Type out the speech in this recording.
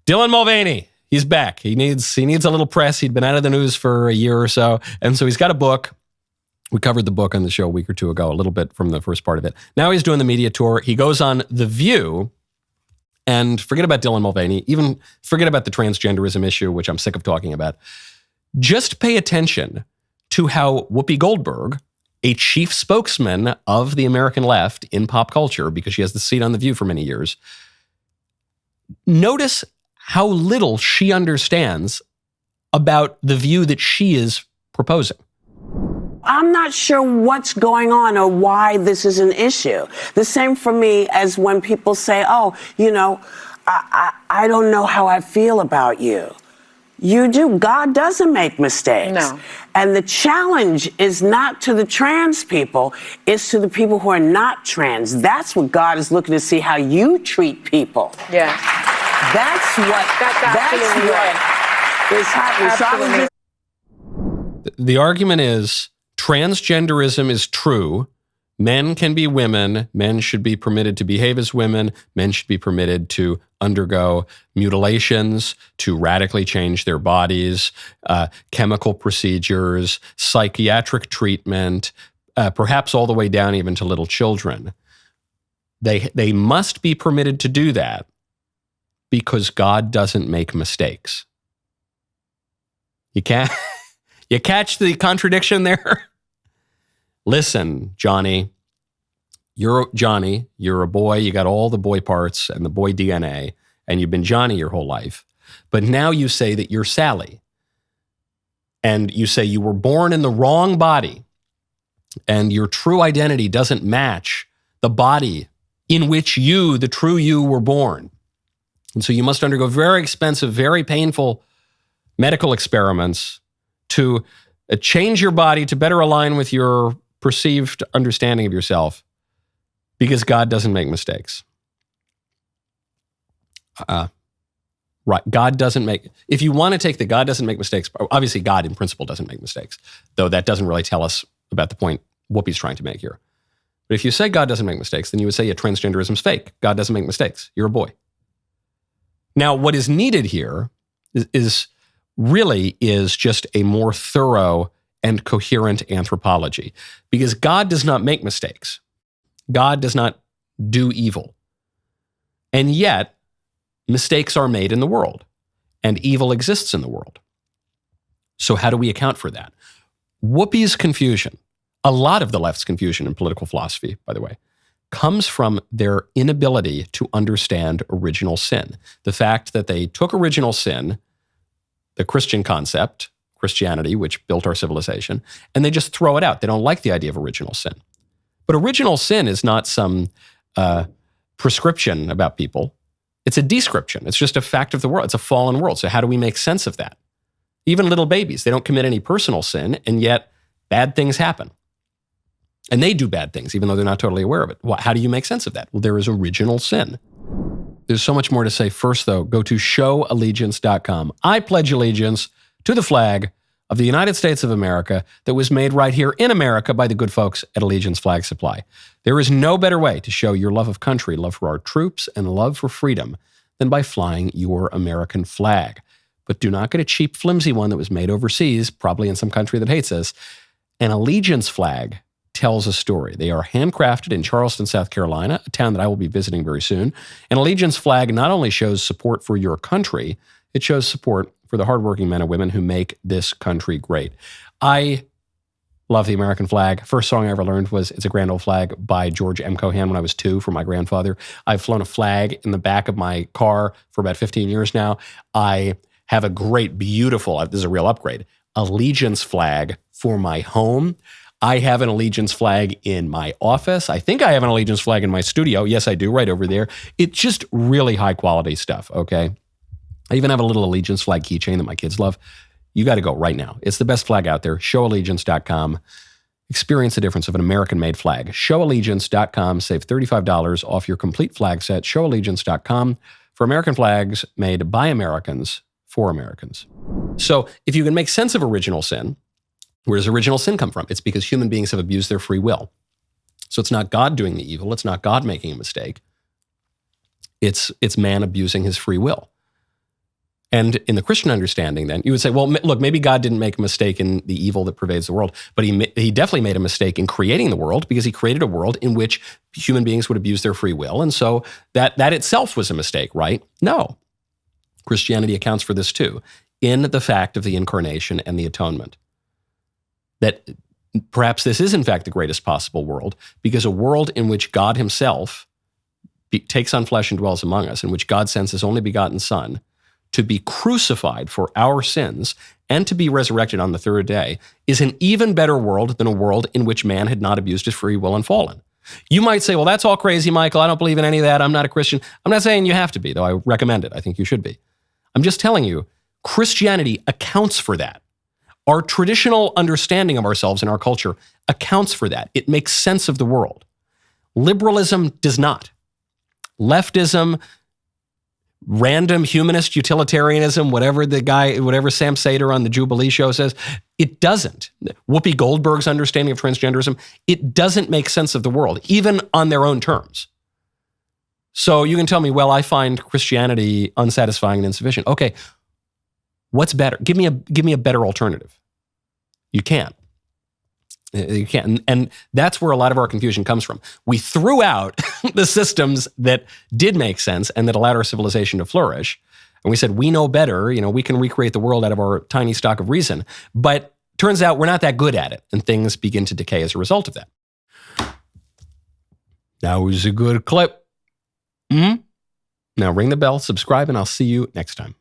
Dylan Mulvaney, he's back. He needs a little press. He'd been out of the news for a year or so. And so he's got a book. We covered the book on the show a week or two ago, a little bit from the first part of it. Now he's doing the media tour. He goes on The View, and forget about Dylan Mulvaney, even forget about the transgenderism issue, which I'm sick of talking about. Just pay attention to how Whoopi Goldberg, a chief spokesman of the American left in pop culture, because she has the seat on The View for many years, notice how little she understands about the view that she is proposing. I'm not sure what's going on or why this is an issue. The same for me as when people say, oh, I don't know how I feel about you. You do. God doesn't make mistakes. No. And the challenge is not to the trans people, it's to the people who are not trans. That's what God is looking to see, how you treat people. Yeah. That's what is happening. The argument is transgenderism is true. Men can be women. Men should be permitted to behave as women. Men should be permitted to undergo mutilations, to radically change their bodies, chemical procedures, psychiatric treatment, perhaps all the way down even to little children. They must be permitted to do that because God doesn't make mistakes. You catch the contradiction there? Listen, Johnny, you're a boy, you got all the boy parts and the boy DNA, and you've been Johnny your whole life. But now you say that you're Sally. And you say you were born in the wrong body, and your true identity doesn't match the body in which you, the true you, were born. And so you must undergo very expensive, very painful medical experiments to change your body to better align with your perceived understanding of yourself, because God doesn't make mistakes. Right. God doesn't make, if you want to take the God doesn't make mistakes, obviously God in principle doesn't make mistakes, though that doesn't really tell us about the point Whoopi's trying to make here. But if you say God doesn't make mistakes, then you would say, yeah, transgenderism's fake. God doesn't make mistakes. You're a boy. Now, what is needed here is just a more thorough and coherent anthropology, because God does not make mistakes. God does not do evil. And yet, mistakes are made in the world, and evil exists in the world. So how do we account for that? Whoopi's confusion, a lot of the left's confusion in political philosophy, by the way, comes from their inability to understand original sin. The fact that they took original sin, the Christian concept, Christianity, which built our civilization, and they just throw it out. They don't like the idea of original sin. But original sin is not some prescription about people. It's a description. It's just a fact of the world. It's a fallen world. So how do we make sense of that? Even little babies, they don't commit any personal sin, and yet bad things happen. And they do bad things, even though they're not totally aware of it. How do you make sense of that? Well, there is original sin. There's so much more to say. First, though, go to showallegiance.com. I pledge allegiance to the flag of the United States of America that was made right here in America by the good folks at Allegiance Flag Supply. There is no better way to show your love of country, love for our troops, and love for freedom than by flying your American flag. But do not get a cheap, flimsy one that was made overseas, probably in some country that hates us. An Allegiance flag tells a story. They are handcrafted in Charleston, South Carolina, a town that I will be visiting very soon. An Allegiance flag not only shows support for your country, it shows support for the hardworking men and women who make this country great. I love the American flag. First song I ever learned was It's a Grand Old Flag by George M. Cohan when I was 2 for my grandfather. I've flown a flag in the back of my car for about 15 years now. I have a great, beautiful, this is a real upgrade, Allegiance flag for my home. I have an Allegiance flag in my office. I think I have an Allegiance flag in my studio. Yes, I do, right over there. It's just really high quality stuff, okay? I even have a little Allegiance flag keychain that my kids love. You got to go right now. It's the best flag out there. Showallegiance.com. Experience the difference of an American-made flag. Showallegiance.com. Save $35 off your complete flag set. Showallegiance.com for American flags made by Americans for Americans. So if you can make sense of original sin, where does original sin come from? It's because human beings have abused their free will. So it's not God doing the evil. It's not God making a mistake. It's man abusing his free will. And in the Christian understanding, then, you would say, well, look, maybe God didn't make a mistake in the evil that pervades the world, but he definitely made a mistake in creating the world, because he created a world in which human beings would abuse their free will. And so that itself was a mistake, right? No. Christianity accounts for this too, in the fact of the incarnation and the atonement. That perhaps this is in fact the greatest possible world, because a world in which God himself takes on flesh and dwells among us, in which God sends his only begotten Son to be crucified for our sins and to be resurrected on the third day, is an even better world than a world in which man had not abused his free will and fallen. You might say, well, that's all crazy, Michael. I don't believe in any of that. I'm not a Christian. I'm not saying you have to be, though I recommend it. I think you should be. I'm just telling you, Christianity accounts for that. Our traditional understanding of ourselves in our culture accounts for that. It makes sense of the world. Liberalism does not. Leftism, random humanist utilitarianism, whatever Sam Seder on the Jubilee show says, it doesn't. Whoopi Goldberg's understanding of transgenderism, it doesn't make sense of the world, even on their own terms. So you can tell me, well, I find Christianity unsatisfying and insufficient. Okay, what's better? Give me a better alternative. You can't. You can't. And that's where a lot of our confusion comes from. We threw out the systems that did make sense and that allowed our civilization to flourish. And we said, we know better. We can recreate the world out of our tiny stock of reason. But turns out we're not that good at it. And things begin to decay as a result of that. That was a good clip. Now ring the bell, subscribe, and I'll see you next time.